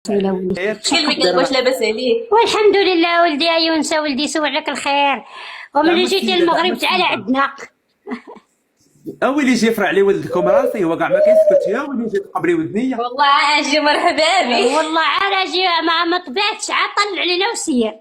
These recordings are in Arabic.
ولا ولدي كلمك واش لاباس عليك؟ والحمد لله ولدي يا يونس ولدي سوى لك الخير وملي جيتي المغرب تعال عندنا. ويلي جي يفرع لي ولدكم راسي هو كاع ما كيسكت يا ويلي جي تقبري ودنيا والله عاجي مرحبا بك. والله عاد اجي ما طبعتش عاد طلع علينا وسير.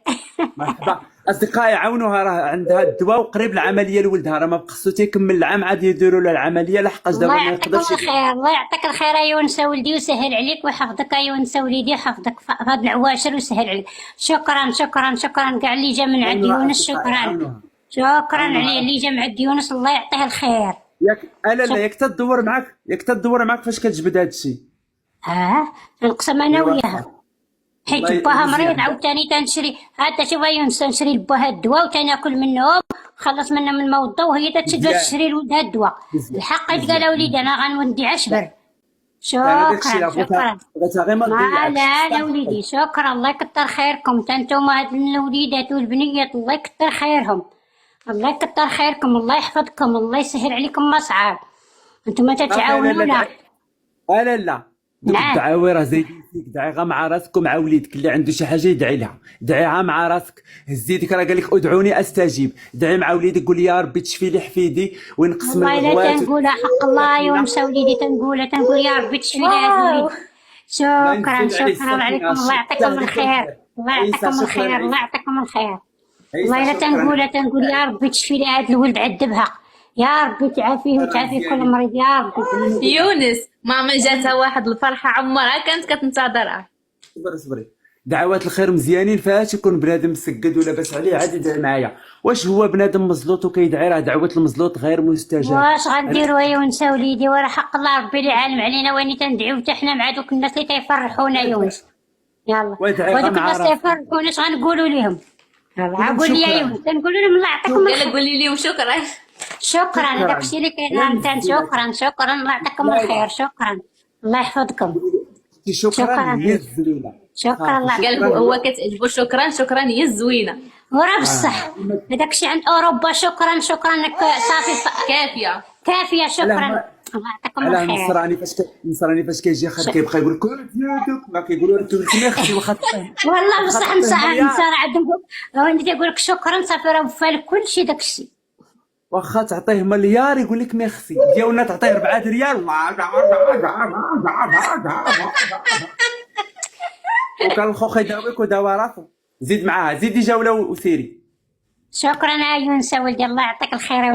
مرحبا اصدقائي عاونوها راه عندها الدواء وقريب العمليه لولدها راه ما بقصو تيكمل العام عاد يديروا له العمليه لحقاش دابا الله ما يعطيكم يقدرش الخير الله يعطيك الخير يا يونس ولدي ويسهل عليك ويحفظك يا يونس وليدي يحفظك في هاد العواشر ويسهل عليك. شكرا شكرا شكرا كاع اللي جا من عند يونس شكرا شكرا عليه اللي جا من عند يونس الله يعطيه الخير. ياك لا ياك تدور معاك فاش كتجبد هذا الشيء. نقسم انا وياها حيت باها مريض عاوتاني تنشري هذا شوف يونس تنشري لباها الدواء وتناكل منهم خلص منهم الموضه وهي تتشد تشري لولدها الدواء. الحق قال وليدي انا غنودي عشبر. شكرا شكرا لا وليدي شكرا الله يكثر خيركم تنتوما هاد الوليدات والبنيات الله يكثر خيرهم الله يكثر خيركم الله يحفظكم الله يسهل عليكم ما صعاب انتم تتعاونونا. لا نعم الدعاوي راه زايدين فيك دعي غا مع راسك ومع وليدك اللي عنده شي حاجه يدعي لها دعيها مع راسك هز يدك راه قال لك ادعوني استجيب دعي مع وليدك قول يا ربي تشفي لي حفيدي وينقسم والله الغوات لا تنقولها حق الله يونس وليدي تنقول يا ربي تشفي لي هاد الوليد. شكرا شكرا عليكم الله يعطيكم الخير الله يعطيكم الخير الله يعطيكم الخير. والله لا تنقول يا ربي تشفي لي هاد الولد عذبها يا ربي تعافيه وتعافي كل مريض يا ربي. يونس ماما جاتها واحد الفرحه عمرها كانت كتنتظرها. صبري دعوات الخير مزيانين فاش يكون بنادم مسجد ولاباس عليه عاد يدعي معايا. واش هو بنادم مزلوط وكيدعي راه دعوه المزلوط غير مستجاب. واش غنديروا يا يونس وليدي وراه حق الله ربي اللي عالم علينا واني تندعيو حتى حنا مع دوك الناس اللي تيفرحونا يونس. يلا ودوك الناس تيفرحونا اش غنقولوا لهم. يلا قول لي يا يونس تنقولوا لهم الله يعطيكم الخير. يلا قولي لهم شكرا. شكرا داكشي اللي كاين عندنا شكرا شكرا الله يعطيكم الخير شكرا الله يحفظكم. شكرا هي الزوينه شكرا الله قال هو كتعجبو شكرا شكرا هي الزوينه وراه بصح هذاكشي عند اوروبا شكرا شكرا صافي كافيه كافيه شكرا الله يعطيكم الخير. النصراني فاش كيجي خاطر كيبقى يقول كل ديالك ما كيقولوا انتم كما خصو واخا والله بصح نصار عندهم وين تيقول لك شكرا صافي راه وفالك كلشي داكشي. واخا تعطيه مليار يقول لك ميرسي ديالنا تعطيه 4 ريال وكان الخوخ يداويك وداوا راسو زيد معاها زيدي جوله وسيري. شكرا يا يونس ولدي الله يعطيك الخير.